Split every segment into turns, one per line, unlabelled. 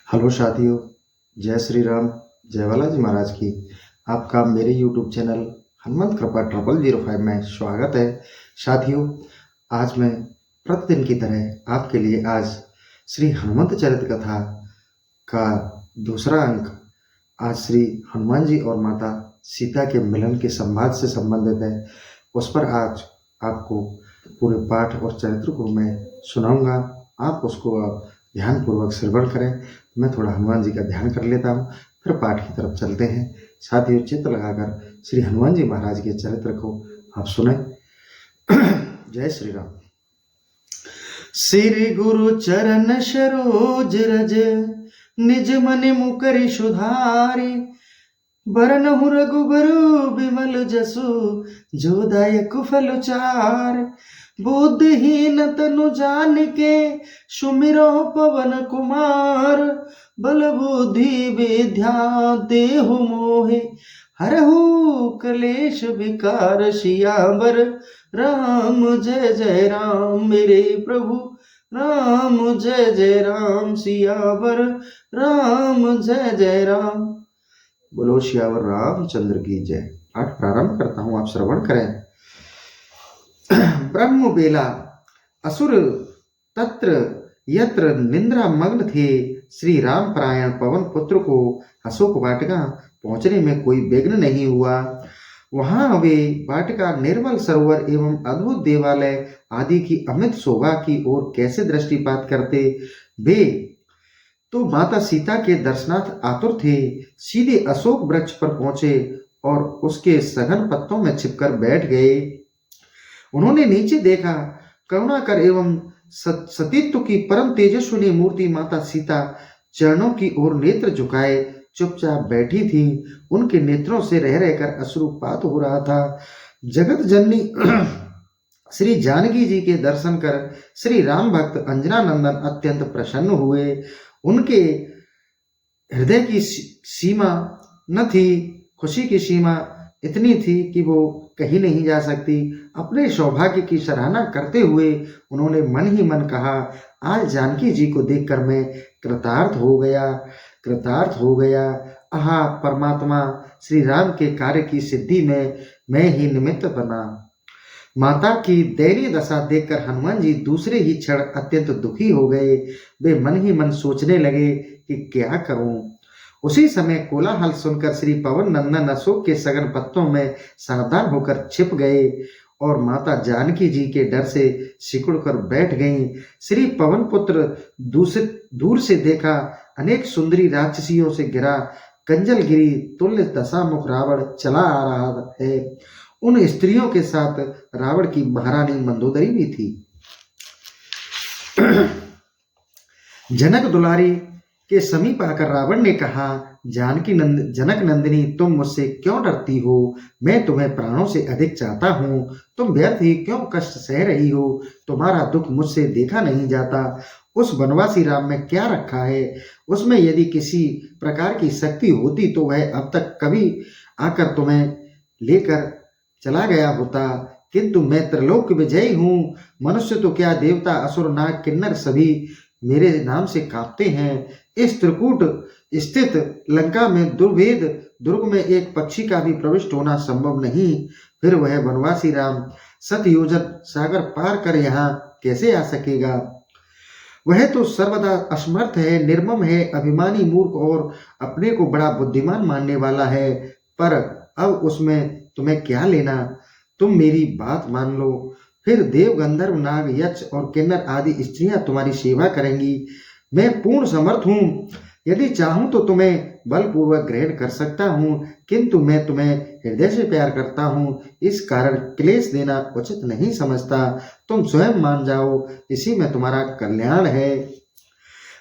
Hello साथियों, जय श्री राम, जय बालाजी महाराज की। आपका मेरे यूट्यूब चैनल हनुमंत कृपा 0005 में स्वागत है। साथियों, आज मैं प्रतिदिन की तरह आपके लिए आज श्री हनुमंत चरित कथा का दूसरा अंक आज श्री हनुमान जी और माता सीता के मिलन के संवाद से संबंधित है। उस पर आज आपको पूरे पाठ और चरित्र को मैं सुनाऊंगा। आप उसको ध्यानपूर्वक श्रवण करें। मैं थोड़ा हनुमान जी का ध्यान कर लेता हूँ, फिर पाठ की तरफ चलते हैं। साथियों, चित्त लगाकर श्री हनुमान जी महाराज के चरित्र को आप सुने। जय श्री राम। श्री गुरु चरण सरोज रज, निज मन मुकरि सुधारि। बरनहु रघुबरु बिमल जसु, जो दायक फल चार। बुद्धिहीन तनु जानिके, सुमिरो पवन कुमार। बल बुद्धि विद्या देहु मोहे, हरहु कलेश विकार। सियावर राम जय जय राम, मेरे प्रभु राम जय जय राम। सियावर राम जय जय राम। बोलो सियावर रामचंद्र की जय। पाठ प्रारंभ करता हूं, आप श्रवण करें। ब्रह्म बेला असुर तत्र यत्र निंद्रा मग्न थे। श्री राम परायण पवन पुत्र को अशोक वाटिका पहुंचने में कोई विघ्न नहीं हुआ। वहां वे वाटिका निर्मल सरोवर एवं अद्भुत देवालय आदि की अमित शोभा की ओर कैसे दृष्टिपात करते। वे तो माता सीता के दर्शनार्थ आतुर थे। सीधे अशोक वृक्ष पर पहुंचे और उसके सघन पत्तों में छिपकर बैठ गए। उन्होंने नीचे देखा। करुणाकर एवं सतीत्व की परम तेजस्विनी मूर्ति माता सीता चरणों की ओर नेत्र झुकाए चुपचाप बैठी थी। उनके नेत्रों से रह रहकर अश्रुपात हो रहा था। जगत जननी श्री जानकी जी के दर्शन कर श्री राम भक्त अंजनानंदन अत्यंत प्रसन्न हुए। उनके हृदय की सीमा न थी, खुशी की सीमा इतनी थी कि वो कहीं नहीं जा सकती। अपने सौभाग्य की सराहना करते हुए उन्होंने मन ही मन कहा, आज जानकी जी को देखकर मैं कृतार्थ हो गया। आहा, परमात्मा श्री राम के कार्य की सिद्धि में मैं ही निमित्त बना। माता की दयनीय दशा देखकर हनुमान जी दूसरे ही क्षण अत्यंत दुखी हो गए। वे मन ही मन सोचने लगे कि क्या करूं। उसी समय कोलाहल सुनकर श्री पवन नंदन अशोक के सघन पत्तों में सावधान होकर छिप गए और माता जानकी जी के डर से सिकुड़ कर बैठ गईं। श्री पवन पुत्र दूर से देखा, अनेक सुंदरी राक्षसियों से घिरा कंजलगिरी तुल्य दशामुख रावण चला आ रहा है। उन स्त्रियों के साथ रावण की महारानी मंदोदरी भी थी। जनक दुलारी के समीप आकर रावण ने कहा, जनक नंदिनी, तुम मुझसे क्यों डरती हो? मैं तुम्हें प्राणों से अधिक चाहता हूँ। तुम व्यर्थ ही क्यों कष्ट सह रही हो? तुम्हारा दुख मुझसे देखा नहीं जाता। उस वनवासी राम में क्या रखा है? उसमें यदि किसी प्रकार की शक्ति होती तो वह अब तक कभी आकर तुम्हें लेकर चला गया होता, किंतु मैं त्रिलोक विजयी हूँ। मनुष्य तो क्या, देवता असुर नाग किन्नर सभी मेरे नाम से कांपते हैं। इस त्रिकूट स्थित लंका में दुर्भेद दुर्ग में एक पक्षी का भी प्रविष्ट होना संभव नहीं। फिर वह वनवासी राम 7 योजन सागर पार कर यहाँ कैसे आ सकेगा? वह तो सर्वदा असमर्थ है, निर्मम है, अभिमानी, मूर्ख और अपने को बड़ा बुद्धिमान मानने वाला है। पर अब उसमें तुम्हें क्या लेना? तुम मेरी बात मान लो, फिर देव गंधर्व नाग यक्ष और किन्नर आदि स्त्रियां तुम्हारी सेवा करेंगी। मैं पूर्ण समर्थ हूँ। यदि चाहूं तो तुम्हें बलपूर्वक ग्रहण कर सकता हूँ, किंतु मैं तुम्हें हृदय से प्यार करता हूँ, इस कारण क्लेश देना उचित नहीं समझता। तुम स्वयं मान जाओ, इसी में तुम्हारा कल्याण है।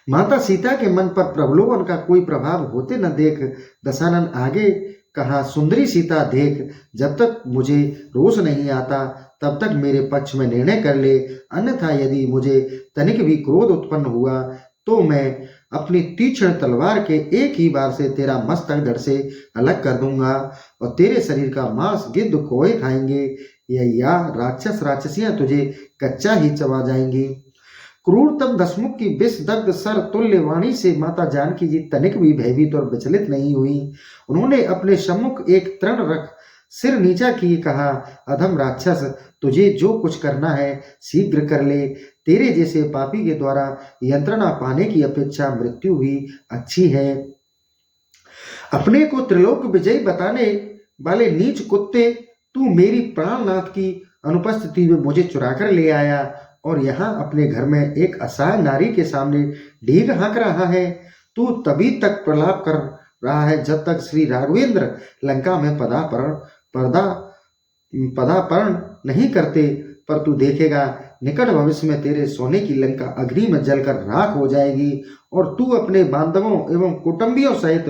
माता सीता के मन पर प्रलोभन का कोई प्रभाव होते न देख दशानन आगे कहा, सुंदरी सीता देख, जब तक मुझे रोष नहीं आता तब तक मेरे पक्ष में निर्णय कर ले, अन्यथा यदि मुझे तनिक भी क्रोध उत्पन्न हुआ तो मैं अपनी तीक्ष्ण तलवार के एक ही बार से तेरा मस्तक धड़ से अलग कर दूंगा और तेरे शरीर का मांस गिद्ध कौवे खाएंगे या राक्षस राक्षसियां तुझे कच्चा ही चबा जाएंगी। क्रूरतम दशमुख की विष दग्ध सर तुल्य वाणी से माता जानकी जी तनिक भी भयभीत और विचलित नहीं हुई। उन्होंने अपने सम्मुख एक तृण रख सिर नीचा किए कहा, अधम राक्षस, तुझे जो कुछ करना है शीघ्र कर ले। तेरे जैसे पापी के द्वारा यंत्रणा पाने की अपेक्षा मृत्यु भी अच्छी है। अपने को त्रिलोक विजयी बताने वाले नीच कुत्ते, तू मेरी प्राणनाथ की अनुपस्थिति में मुझे चुराकर ले आया और यहाँ अपने घर में एक असहाय नारी के सामने ढीग हाँक रहा है। तू तभी तक प्रलाप कर रहा है जब तक श्री राघवेंद्र लंका में पदार्पण नहीं करते, पर तू देखेगा निकट भविष्य में तेरे सोने की लंका अग्नि में जलकर राख हो जाएगी और तू अपने बांधवों एवं कुटुंबियों सहित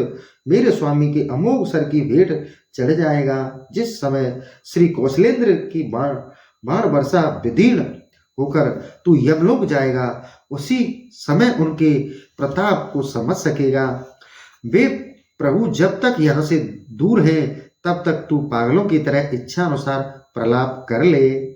मेरे स्वामी के अमोघ सर की भेंट चढ़ जाएगा। जिस समय श्री कौशलेंद्र की बाण वर्षा विदीर्ण होकर तू यमलोक जाएगा, उसी समय उनके प्रताप को समझ सकेगा। वे प्रभु जब तक यहाँ से दूर हैं तब तक तू पागलों की तरह इच्छा अनुसार प्रलाप कर ले।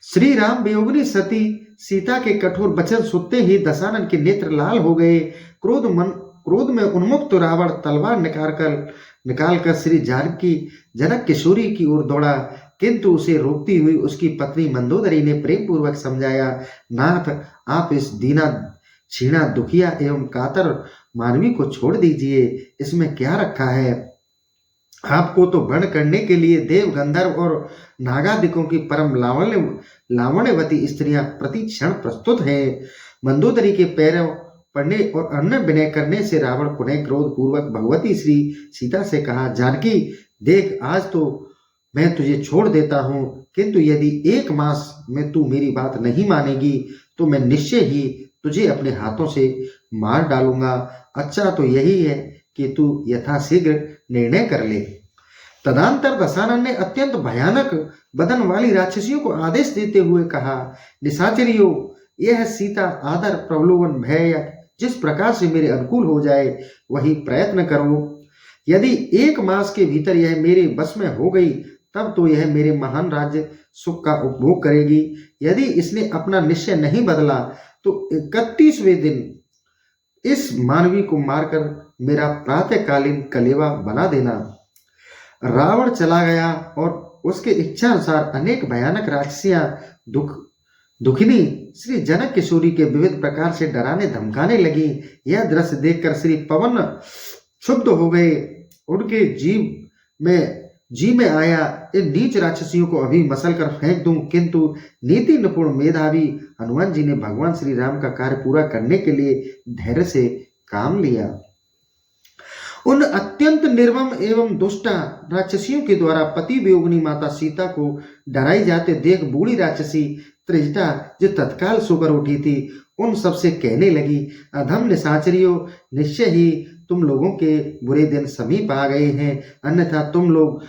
श्री राम वियोगिनी सती सीता के कठोर वचन सुनते ही दशानन के नेत्र लाल हो गए। क्रोध में उन्मुक्त रावण तलवार निकालकर श्री जानकी जनक किशोरी की ओर दौड़ा, किंतु उसे रोकती हुई उसकी पत्नी मंदोदरी ने प्रेम पूर्वक समझाया, नाथ, आप इस दीना छीना दुखिया एवं कातर मानवी को छोड़ दीजिए, इसमें क्या रखा है। आपको तो वर्ण करने के लिए देव गंधर्व और नागादिकों की परम लावण्यवती स्त्रियां प्रति क्षण प्रस्तुत है। मंदोदरी के पैरों पड़ने और अन्न विनय करने से रावण पुनः क्रोध पूर्वक भगवती श्री सीता से कहा, जानकी देख, आज तो मैं तुझे छोड़ देता हूँ, किंतु यदि 1 मास में तू मेरी बात नहीं मानेगी तो मैं निश्चय ही तुझे अपने हाथों से मार डालूंगा। अच्छा तो यही है कि तू यथाशीघ्र निर्णय कर ले। तदंतर दशानन ने अत्यंत भयानक बदन वाली राक्षसियों को आदेश देते हुए कहा, निशाचरियों, यह सीता आदर प्रलोभन भय जिस प्रकार से मेरे अनुकूल हो जाए वही प्रयत्न करो। यदि 1 मास के भीतर यह मेरे बस में हो गई तब तो यह मेरे महान राज्य सुख का उपभोग करेगी। यदि इसने अपना निश्चय नहीं बदला तो 31वें दिन इस मानवी को मारकर मेरा प्रातःकालीन कलेवा बना देना। रावण चला गया और उसके इच्छा अनुसार अनेक भयानक राक्षसियां दुखिनी श्री जनक किशोरी के विविध प्रकार से डराने धमकाने लगी। यह दृश्य देखकर श्री पवन क्षुब्ध हो गए। उनके जी में आया, इन नीच राक्षसियों को अभी मसल कर फेंक दूं, किंतु नीति निपुण मेधावी हनुमान जी ने भगवान श्री राम का कार्य पूरा करने के लिए धैर्य से काम लिया। उन अत्यंत निर्मम एवं दुष्टा राक्षसियों के द्वारा पति वियोगिनी माता सीता को डराई जाते देख बूढ़ी राक्षसी त्रिजटा जो तत्काल सोकर उठी थी उन सबसे कहने लगी, अधम निशाचरियों, निश्चय ही तुम लोगों के बुरे दिन समीप आ गए हैं, अन्यथा तुम लोग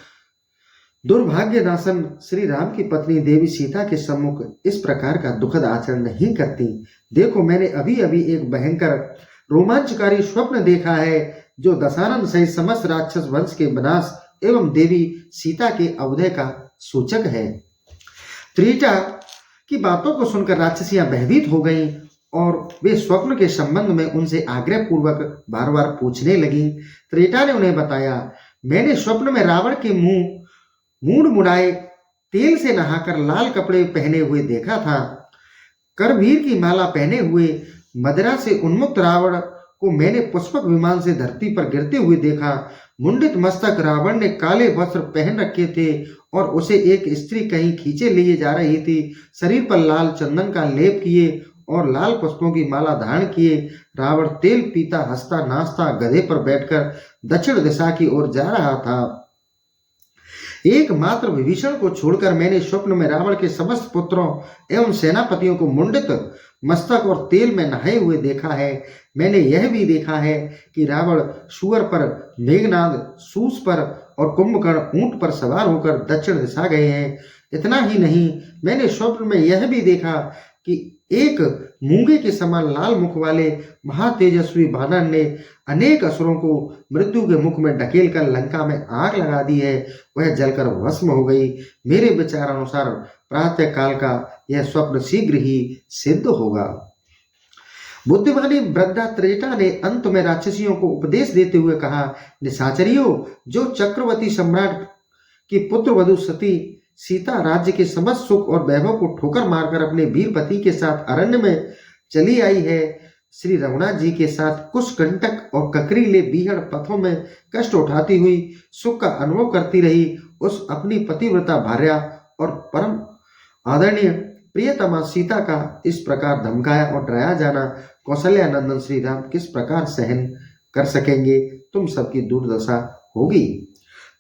दुर्भाग्यनाशन श्री राम की पत्नी देवी सीता के सम्मुख इस प्रकार का दुखद आचरण नहीं करती। देखो, मैंने अभी अभी एक भयंकर रोमांचकारी स्वप्न देखा है जो दशानन सहित समस्त राक्षस वंश के विनाश एवं देवी सीता के अवधेय का सूचक है। त्रिजटा की बातों को सुनकर राक्षसियां भयभीत हो गईं और वे स्वप्न के संबंध में उनसे आग्रह पूर्वक बार बार पूछने लगी। त्रिजटा ने उन्हें बताया, मैंने स्वप्न में रावण के मूंड मुड़ाए तेल से नहाकर लाल कपड़े पहने हुए देखा था। करवीर की माला पहने हुए मदिरा से उन्मुक्त रावण को मैंने पुष्पक विमान से धरती पर गिरते हुए देखा। मुंडित मस्तक रावण ने काले वस्त्र पहन रखे थे और उसे एक स्त्री कहीं खींचे लिए जा रही थी। शरीर पर लाल चंदन का लेप किए और लाल पुष्पों की माला धारण किए रावण तेल पीता हंसता नाचता गधे पर बैठकर दक्षिण दिशा की ओर जा रहा था। एकमात्र विभीषण को छोड़कर मैंने स्वप्न में रावण के समस्त पुत्रों एवं सेनापतियों को मुंडित मस्तक और तेल में नहाए हुए देखा है। मैंने यह भी देखा है कि रावण सूअर पर, मेघनाद सूस पर और कुंभकर्ण ऊंट पर सवार होकर दक्षिण दिशा गए हैं। इतना ही नहीं, मैंने स्वप्न में यह भी देखा कि एक मूंगे के समान लाल मुख वाले महातेजस्वी वानर ने अनेक असुरों को मृत्यु के मुख में ढकेलकर लंका में आग लगा दी है। वह जलकर भस्म हो गई। मेरे विचार अनुसार प्रातः काल का यह स्वप्न शीघ्र ही सिद्ध होगा। बुद्धिमानी वृद्धा त्रेता ने अंत में राक्षसियों को उपदेश देते हुए कहा, निशाचरियों, जो चक्रवर्ती सम्राट की पुत्र वधु सती सीता राज्य के समस्त सुख और वैभव को ठोकर मारकर अपने वीर पति के साथ अरण्य में चली आई है, श्री रघुनाथ जी के साथ कुशकंटक और ककरीले बीहड़ पथों में कष्ट उठाती हुई सुख का अनुभव करती रही, उस अपनी पतिव्रता भार्या और परम आदरणीय प्रियतमा सीता का इस प्रकार धमकाया और डराया जाना कौशल्यानंदन श्री राम किस प्रकार सहन कर सकेंगे? तुम सबकी दुर्दशा होगी,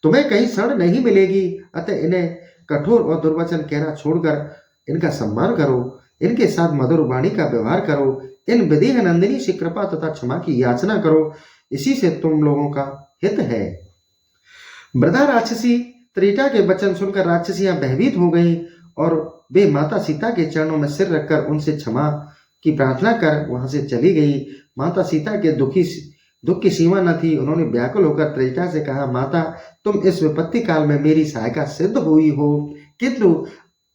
तुम्हें कहीं शरण नहीं मिलेगी, अतः इन्हें कठोर और दुर्वचन कहना छोड़कर इनका सम्मान करो, इनके साथ मधुर वाणी का व्यवहार करो, इन विदेह नंदिनी से कृपा तथा क्षमा की याचना करो, इसी से तुम लोगों का हित है। वृद्धा राक्षसी त्रेता के वचन सुनकर राक्षसियां भयभीत हो गईं और वे माता सीता के चरणों में सिर रखकर उनसे क्षमा की प्रार्थना कर वहां से चली गई। माता सीता के दुख की सीमा न थी। उन्होंने व्याकुल होकर त्रेता से कहा, माता, तुम इस विपत्ति काल में मेरी सहायता सिद्ध हुई हो, किंतु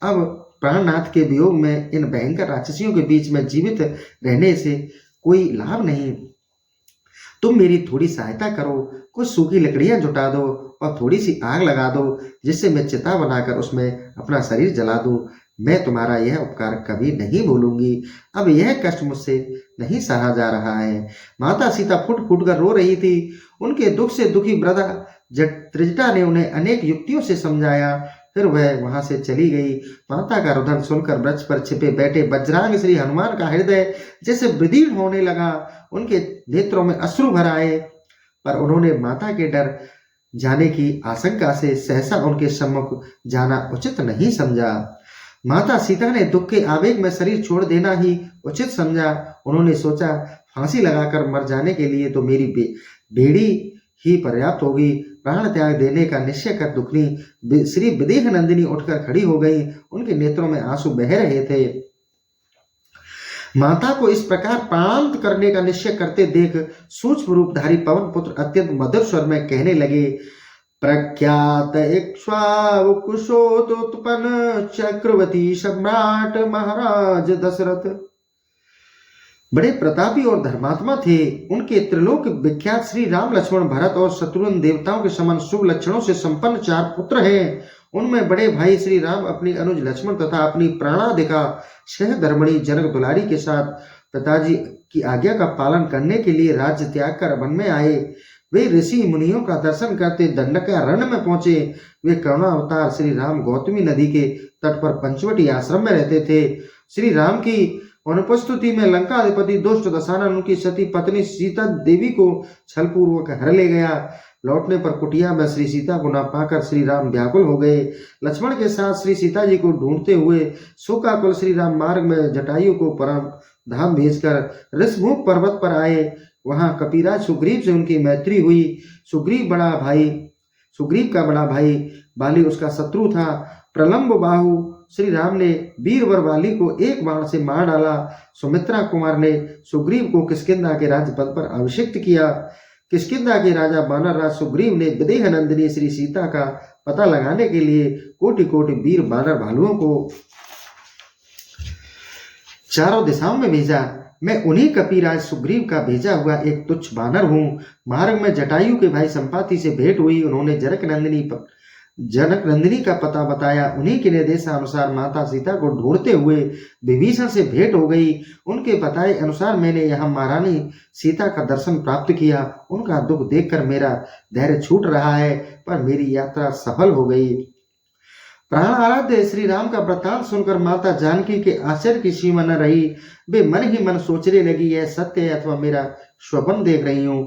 अब प्राणनाथ के वियोग में इन भयंकर राक्षसियों के बीच में जीवित रहने से कोई लाभ नहीं। तुम मेरी थोड़ी सहायता करो, कुछ सूखी लकड़ियां जुटा दो और थोड़ी सी आग लगा दो, जिससे मैं चिता बनाकर उसमें अपना शरीर जला दूं। मैं तुम्हारा यह उपकार कभी नहीं भूलूंगी। अब यह कष्ट मुझसे नहीं सहा जा रहा है। माता सीता फुट फुट कर रो रही थी। उनके दुख से दुखी वृद्धा त्रिजटा ने उन्हें अनेक युक्तियों से समझाया, फिर वह वहां से चली गई। माता का रुदन सुनकर वृक्ष पर छिपे बैठे वज्रांग श्री हनुमान का हृदय जैसे विदीर्ण होने लगा। उनके नेत्रों में अश्रु भर आए, पर उन्होंने माता के डर जाने की आशंका से सहसा उनके सम्मुख जाना उचित नहीं समझा। माता सीता ने दुख के आवेग में शरीर छोड़ देना ही उचित समझा। उन्होंने सोचा, फांसी लगाकर मर जाने के लिए तो मेरी बेड़ी ही पर्याप्त होगी। प्राण त्याग देने का निश्चय कर दुखनी श्री विदेह नंदिनी उठकर खड़ी हो गई। उनके नेत्रों में आंसू बह रहे थे। माता को इस प्रकार प्राणांत करने का निश्चय करते देख सूक्ष्म रूपधारी पवन पुत्र अत्यंत मधुर स्वर में कहने लगे, प्रख्यात इक्ष्वाकु कुशोत्पन्न चक्रवर्ती सम्राट महाराज दशरथ बड़े प्रतापी और धर्मात्मा थे। उनके त्रिलोक विख्यात श्री राम लक्ष्मण भरत और शत्रुघ्न देवताओं के समान शुभ लक्षणों से संपन्न 4 पुत्र हैं। उनमें बड़े भाई श्री राम अपनी अनुज लक्ष्मण तथा अपनी प्राणाधिका सहधर्मणी जनक दुलारी के साथ पिताजी की आज्ञा का पालन करने के लिए राज्य त्याग कर वन में आए। वे ऋषि मुनियों का दर्शन करते दंडकारण्य में पहुंचे। वे करुणा अवतार श्री राम गौतमी नदी के तट पर पंचवटी आश्रम में रहते थे। श्री राम की अनुपस्थिति में लंका अधिपति दुष्ट दशानन उनकी सती पत्नी सीता देवी को छलपूर्वक हर ले गया। लौटने पर कुटिया में श्री सीता को न पाकर श्री राम व्याकुल हो गए। लक्ष्मण के साथ श्री सीता जी को ढूंढते हुए शोकाकुल श्री राम मार्ग में जटायु को परम धाम भेजकर ऋषमुख पर्वत पर आए। वहां कपिराज सुग्रीव से उनकी मैत्री हुई। सुग्रीव का बड़ा भाई बाली उसका शत्रु था। प्रलंब बाहु श्री राम ने वीरवर वाली को एक बाण से मार डाला। सुमित्रा कुमार ने सुग्रीव को किष्किंधा के राज्य पद पर अभिषिक्त किया। किष्किंधा के राजा बानर राज सुग्रीव ने विदेह नंदिनी श्री सीता का पता लगाने के लिए कोटि कोटि वीर बानर भालुओं को चारों दिशाओं में भेजा। मैं उन्हीं कपिराज सुग्रीव का भेजा हुआ एक तुच्छ बानर हूँ। मार्ग में जटायु के भाई संपाति से भेंट हुई। उन्होंने जनक नंदिनी का पता बताया। उन्हीं के निर्देशानुसार माता सीता को ढूंढते हुए विभीषण से भेंट हो गई। उनके बताए अनुसार मैंने यहाँ महारानी सीता का दर्शन प्राप्त किया। उनका दुख देखकर मेरा धैर्य छूट रहा है, पर मेरी यात्रा सफल हो गई। प्राण आराध्य श्री राम का वृत्तांत सुनकर माता जानकी के आश्चर्य की सीमा न रही। वे मन ही मन सोचने लगी, यह सत्य है अथवा मेरा स्वप्न देख रही हूँ।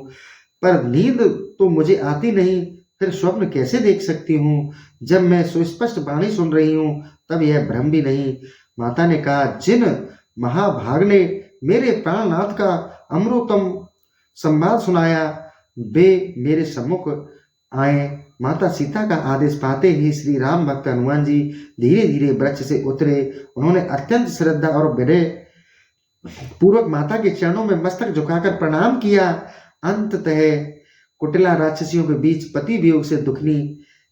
पर नींद तो मुझे आती नहीं, फिर स्वप्न कैसे देख सकती हूँ? जब मैं सुस्पष्ट वाणी सुन रही हूँ तब यह भ्रम भी नहीं। माता ने कहा, जिन महाभाग ने मेरे प्राणनाथ का अमृतम संवाद सुनाया वे मेरे सम्मुख आए। माता सीता का आदेश पाते ही श्री राम भक्त हनुमान जी धीरे धीरे वृक्ष से उतरे। उन्होंने अत्यंत श्रद्धा और विनय पूर्वक माता के चरणों में मस्तक झुकाकर प्रणाम किया। अंततः कुटिला राक्षसियों के बीच पति वियोग से दुखनी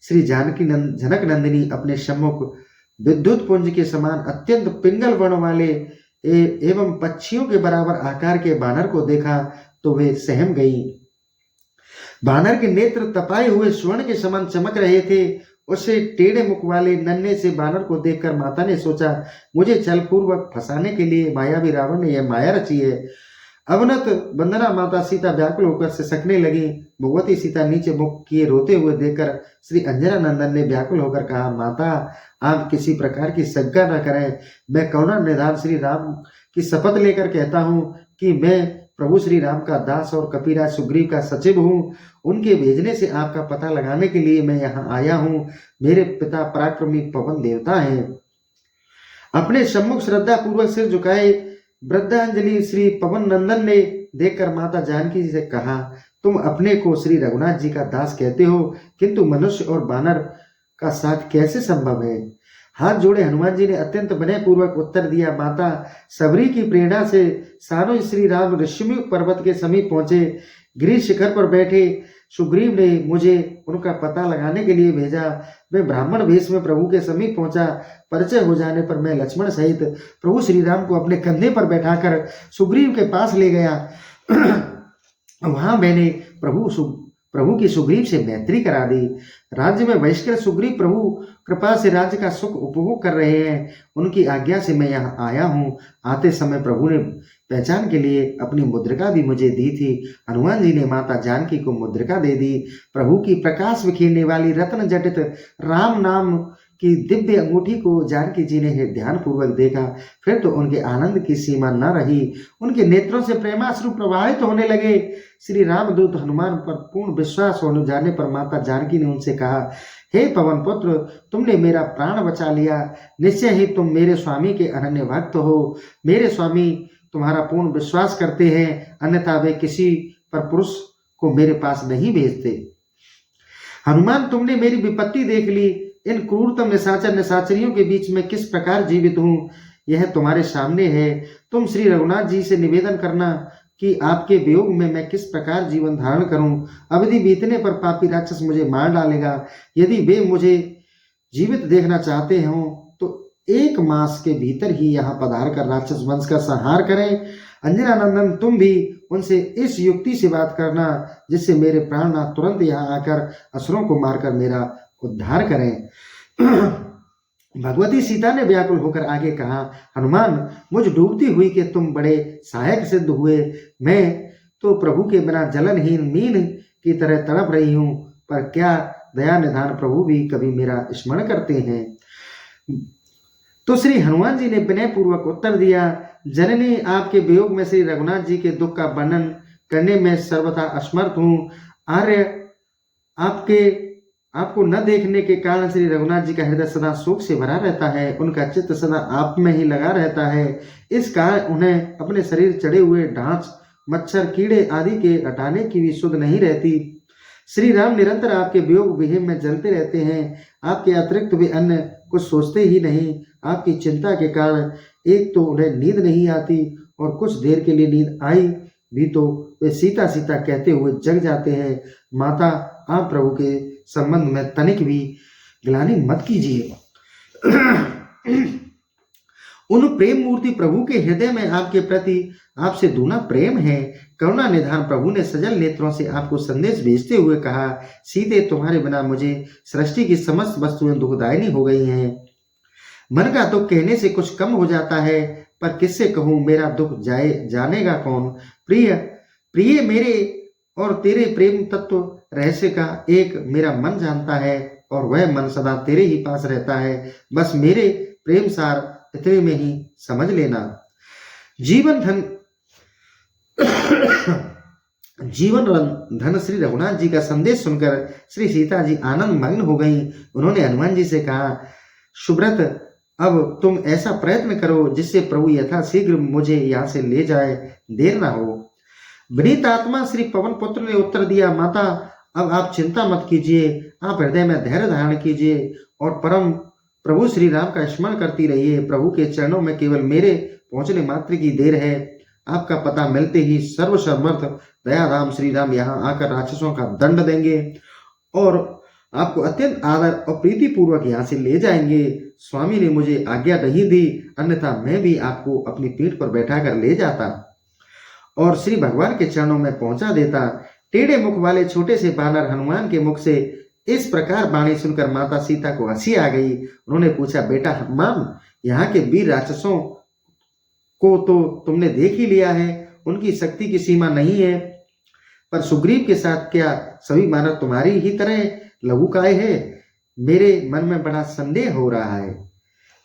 श्री जनक नंदिनी अपने सम्मुख विद्युत पुंज के समान अत्यंत पिंगल वर्ण वाले एवं पक्षियों के बराबर आकार के बानर को देखा तो वे सहम गई। बानर के नेत्र तपाए हुए स्वर्ण के समान चमक रहे थे। उसे टेढ़े मुख वाले नन्हे से बानर को देखकर माता ने सोचा, मुझे छलपूर्वक फंसाने के लिए मायावी रावण ने यह माया रची है। अवनत वंदना माता सीता व्याकुल होकर सिसकने लगी। भगवती सीता नीचे मुख किए रोते हुए देखकर श्री अंजना नंदन ने व्याकुल होकर कहा, माता आप किसी प्रकार की शंका न करें। मैं करुणा निधान श्री राम की शपथ लेकर कहता हूँ कि मैं प्रभु श्री राम का दास और कपिराज सुग्रीव का सचिव हूँ। उनके भेजने से आपका पता लगाने के लिए मैं यहाँ आया हूँ। मेरे पिता पराक्रमी पवन देवता हैं। अपने सम्मुख श्रद्धा पूर्वक सिर झुकाए वृद्धांजलि श्री पवन नंदन ने देखकर माता जानकी जी से कहा, तुम अपने को श्री रघुनाथ जी का दास कहते हो, किंतु मनुष्य और बानर का साथ कैसे संभव है? हाथ जोड़े हनुमान जी ने अत्यंत विनय पूर्वक उत्तर दिया, माता सबरी की प्रेरणा से सानो श्री राम ऋषिमुख पर्वत के समीप पहुंचे। गिरी शिखर पर बैठे सुग्रीव ने मुझे उनका पता लगाने के लिए भेजा। मैं ब्राह्मण वेश में प्रभु के समीप पहुंचा। परिचय हो जाने पर मैं लक्ष्मण सहित प्रभु श्री राम को अपने कंधे पर बैठाकर सुग्रीव के पास ले गया। वहां मैंने प्रभु की सुग्रीव से मैत्री करा दी। राज्य में बहिष्कृत सुग्रीव प्रभु कृपा से राज्य का सुख उपभोग कर रहे हैं। उनकी आज्ञा से मैं यहाँ आया हूँ। आते समय प्रभु ने पहचान के लिए अपनी मुद्रिका भी मुझे दी थी। हनुमान जी ने माता जानकी को मुद्रिका दे दी। प्रभु की प्रकाश बिखेरने वाली रत्न जटित राम नाम की दिव्य अंगूठी को जानकी जी ने ध्यान पूर्वक देखा। फिर तो उनके आनंद की सीमा न रही। उनके नेत्रों से प्रेमाश्रु प्रवाहित होने लगे। श्री रामदूत हनुमान पर पूर्ण विश्वास होने जाने पर माता जानकी ने उनसे कहा, हे पवन पुत्र, तुमने मेरा प्राण बचा लिया। निश्चय ही तुम मेरे स्वामी के अनन्य भक्त हो। मेरे स्वामी तुम्हारा पूर्ण विश्वास करते हैं, अन्यथा वे किसी पर पुरुष को मेरे पास नहीं भेजते। हनुमान, तुमने मेरी विपत्ति देख ली। इन क्रूरतम निशाचर निशाचरियों के बीच में किस प्रकार जीवित हूँ, यह तुम्हारे सामने है। तुम श्री रघुनाथ जी से निवेदन करना कि आपके वियोग में मैं किस प्रकार जीवन धारण करूं। अवधि बीतने पर पापी राक्षस मुझे मार डालेगा। यदि वे मुझे जीवित देखना चाहते हों तो 1 मास के भीतर ही यहाँ पधार कर राक्षस वंश का संहार करें। अंजना नंदन, तुम भी उनसे इस युक्ति से बात करना जिससे मेरे प्राणनाथ तुरंत यहाँ आकर असुरों को मारकर मेरा उद्धार करें। भगवती सीता ने व्याकुल होकर आगे कहा, हनुमान, मुझ डूबती हुई के तुम बड़े सहायक सिद्ध हुए। मैं तो प्रभु के बिना जलनहीन मीन की तरह तड़प रही हूँ, पर क्या दया निधान प्रभु भी कभी मेरा स्मरण करते हैं। तो श्री हनुमान जी ने विनय पूर्वक उत्तर दिया, जननी, आपके वियोग में श्री रघुनाथ जी के दुख का वर्णन करने में सर्वथा असमर्थ हूँ। आर्य, आपको न देखने के कारण श्री रघुनाथ जी का हृदय सदा शोक से भरा रहता है। उनका चित्त सदा आप में ही लगा रहता है। इस कारण उन्हें अपने शरीर चढ़े हुए ढांच, मच्छर, कीड़े आदि के हटाने की भी सुध नहीं रहती। श्री राम निरंतर आपके वियोग विहीन में जलते रहते हैं। आपके अतिरिक्त वे अन्य कुछ सोचते ही नहीं। आपकी चिंता के कारण एक तो उन्हें नींद नहीं आती और कुछ देर के लिए नींद आई भी तो वे सीता सीता कहते हुए जग जाते हैं। माता, आप प्रभु के संबंध में तनिक भी ग्लानि मत कीजिए। उन प्रेम मूर्ति प्रभु के हृदय में आपके प्रति आपसे दूना प्रेम है। करुणा निधान प्रभु ने सजल नेत्रों से आपको संदेश भेजते हुए कहा, सीते, तुम्हारे बिना मुझे सृष्टि की समस्त वस्तुएं दुखदायिनी हो गई हैं। मन का दुख कहने से कुछ कम हो जाता है, पर किससे कहूं, मेरा दुख जानेगा कौन। प्रिय मेरे और तेरे प्रेम तत्व रहस्य का एक मेरा मन जानता है और वह मन सदा तेरे ही पास रहता है। बस मेरे प्रेम सार इतने में ही समझ लेना। जीवन धन श्री रघुनाथ जी का संदेश सुनकर श्री सीता जी आनंद मग्न हो गईं। उन्होंने हनुमान जी से कहा, सुब्रत, अब तुम ऐसा प्रयत्न करो जिससे प्रभु यथाशीघ्र मुझे यहाँ से ले जाए, देर ना हो। विनीत आत्मा श्री पवन पुत्र ने उत्तर दिया, माता, अब आप चिंता मत कीजिए। आप हृदय में धैर्य धारण कीजिए और परम प्रभु श्री राम का स्मरण करती रहिए। प्रभु के चरणों में केवल मेरे पहुंचने मात्र की देर है। आपका पता मिलते ही सर्वसमर्थ दयाधाम श्री राम यहाँ आकर राक्षसों का दंड देंगे और आपको अत्यंत आदर और प्रीति पूर्वक यहाँ से ले जाएंगे। स्वामी ने मुझे आज्ञा नहीं दी, अन्यथा मैं भी आपको अपनी पीठ पर बैठाकर ले जाता और श्री भगवान के चरणों में पहुंचा देता। टेढ़े मुख वाले छोटे से बानर हनुमान के मुख से इस प्रकार वाणी सुनकर माता सीता को हंसी आ गई। उन्होंने पूछा, बेटा हनुमान, यहाँ के वीर राक्षसों को तो तुमने देख ही लिया है, उनकी शक्ति की सीमा नहीं है, पर सुग्रीव के साथ क्या सभी बानर तुम्हारी ही तरह लघुकाय है? मेरे मन में बड़ा संदेह हो रहा है।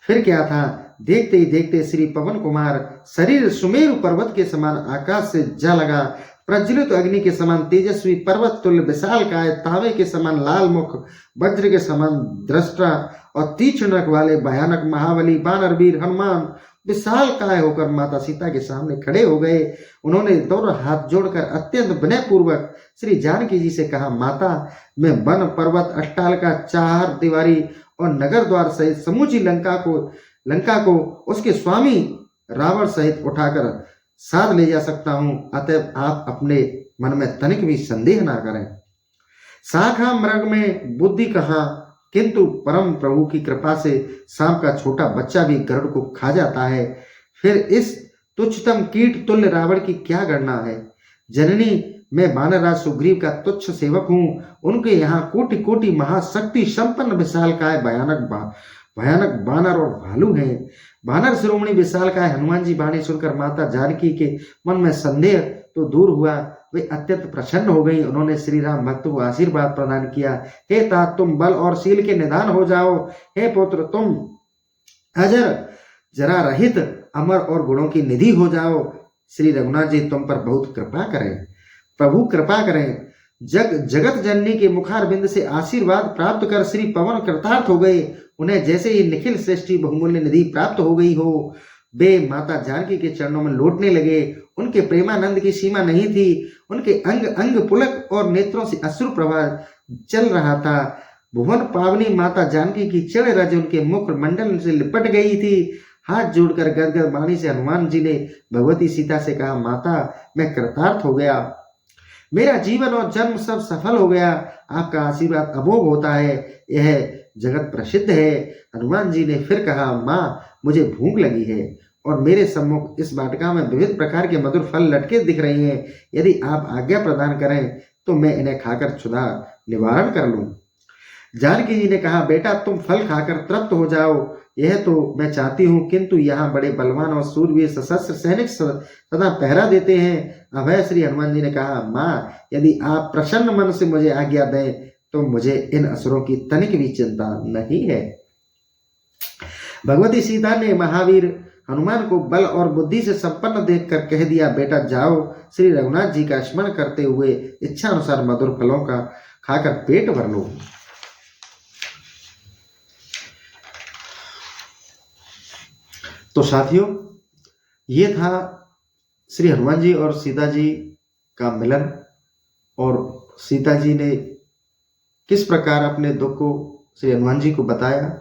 फिर क्या था, देखते ही देखते श्री पवन कुमार शरीर सुमेरु पर्वत के समान आकाश से जा लगा। प्रज्वलित अग्नि के समान तेजस्वी, पर्वत तुल्य विशाल काय, तांबे के समान लाल मुख, वज्र के समान दृष्टा और तीक्ष्ण नख वाले भयानक महाबली बानर वीर हनुमान विशाल काय होकर माता सीता के सामने खड़े हो गए। उन्होंने दोनों हाथ जोड़कर अत्यंत विनय पूर्वक श्री जानकी जी से कहा, माता, मैं वन पर्वत अट्टालिका चार दीवारी और नगर द्वार सहित समूची लंका को उसके स्वामी रावण सहित उठाकर साथ ले जा सकता हूं, अतः आप अपने मन में तनिक भी संदेह ना करें। शाखा मृग में बुद्धि कहाँ, किंतु परम प्रभु की कृपा से सांप का छोटा बच्चा भी गरुड़ को खा जाता है। फिर इस तुच्छतम कीट तुल्य रावण की क्या गणना है? जननी, मैं वानरराज सुग्रीव का तुच्छ सेवक हूँ। उनके यहाँ कोटि कोटि महाशक्ति संपन्न विशालकाय भयानक बानर और भालू हैं। वानर शिरोमणि विशालकाय हनुमान जी वाणी सुनकर माता जानकी के मन में संदेह तो दूर हुआ, वे अत्यंत प्रसन्न हो गई। उन्होंने श्री राम भक्त को आशीर्वाद प्रदान किया, हे तात, तुम बल और शील के निधान हो जाओ। हे पुत्र, तुम अजर जरा रहित अमर और गुणों की निधि हो जाओ। श्री रघुनाथ जी तुम पर बहुत कृपा करें, प्रभु कृपा करें। जगत जननी के मुखार बिंद से आशीर्वाद प्राप्त कर श्री पवन कृतार्थ हो गए। उन्हें जैसे ही निखिल श्रेष्ठी बहुमूल्य निधि प्राप्त हो गई हो, वे माता जानकी के चरणों में लौटने लगे। उनके प्रेमानंद की सीमा नहीं थी। उनके अंग अंग पुलक और नेत्रों से अश्रु प्रवाह चल रहा था। भुवन पावनी माता जानकी की चढ़ रज उनके मुख मंडल से लिपट गई थी। हाथ जोड़कर गदगद वाणी से हनुमान जी ने भगवती सीता से कहा, माता, मैं कृतार्थ हो गया, मेरा जीवन और जन्म सब सफल हो गया। आपका आशीर्वाद अमोघ होता है, यह जगत प्रसिद्ध है। हनुमान जी ने फिर कहा, माँ, मुझे भूख लगी है और मेरे सम्मुख इस वाटिका में विविध प्रकार के मधुर फल लटके दिख रहे हैं। यदि आप आज्ञा प्रदान करें तो मैं इन्हें खाकर क्षुधा निवारण कर लूं। जानकी जी ने कहा, बेटा, तुम फल खाकर तृप्त हो जाओ, यह तो मैं चाहती हूँ, किंतु यहाँ बड़े बलवान और सूरवीर सशस्त्र सैनिक सदा पहरा देते हैं। अभय श्री हनुमान जी ने कहा, माँ, यदि आप प्रसन्न मन से मुझे आज्ञा दें तो मुझे इन असुरों की तनिक भी चिंता नहीं है। भगवती सीता ने महावीर हनुमान को बल और बुद्धि से संपन्न देखकर कह दिया, बेटा जाओ, श्री रघुनाथ जी का स्मरण करते हुए इच्छा अनुसार मधुर फलों का खाकर पेट भर लो। तो साथियों, ये था श्री हनुमान जी और सीता जी का मिलन, और सीता जी ने किस प्रकार अपने दुख को श्री हनुमान जी को बताया,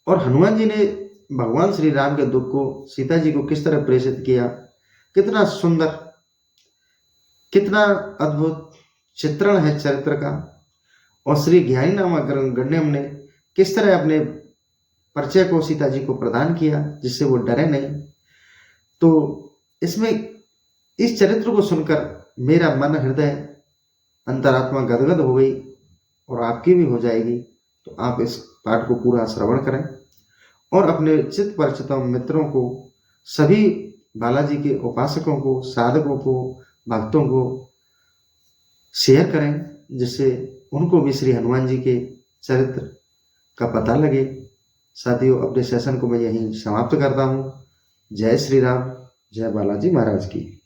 और हनुमान जी ने भगवान श्री राम के दुख को सीता जी को किस तरह प्रेषित किया। कितना सुंदर, कितना अद्भुत चित्रण है चरित्र का। और श्री ज्ञानी नामक गण्यम ने किस तरह अपने परिचय को सीता जी को प्रदान किया जिससे वो डरे नहीं। तो इसमें इस चरित्र को सुनकर मेरा मन, हृदय, अंतरात्मा गदगद हो गई, और आपकी भी हो जाएगी। तो आप इस पाठ को पूरा श्रवण करें और अपने चित्त परिचितों, मित्रों को, सभी बालाजी के उपासकों को, साधकों को, भक्तों को शेयर करें, जिससे उनको भी श्री हनुमान जी के चरित्र का पता लगे। साथियों, अपने सेशन को मैं यहीं समाप्त करता हूँ। जय श्री राम, जय बालाजी महाराज की।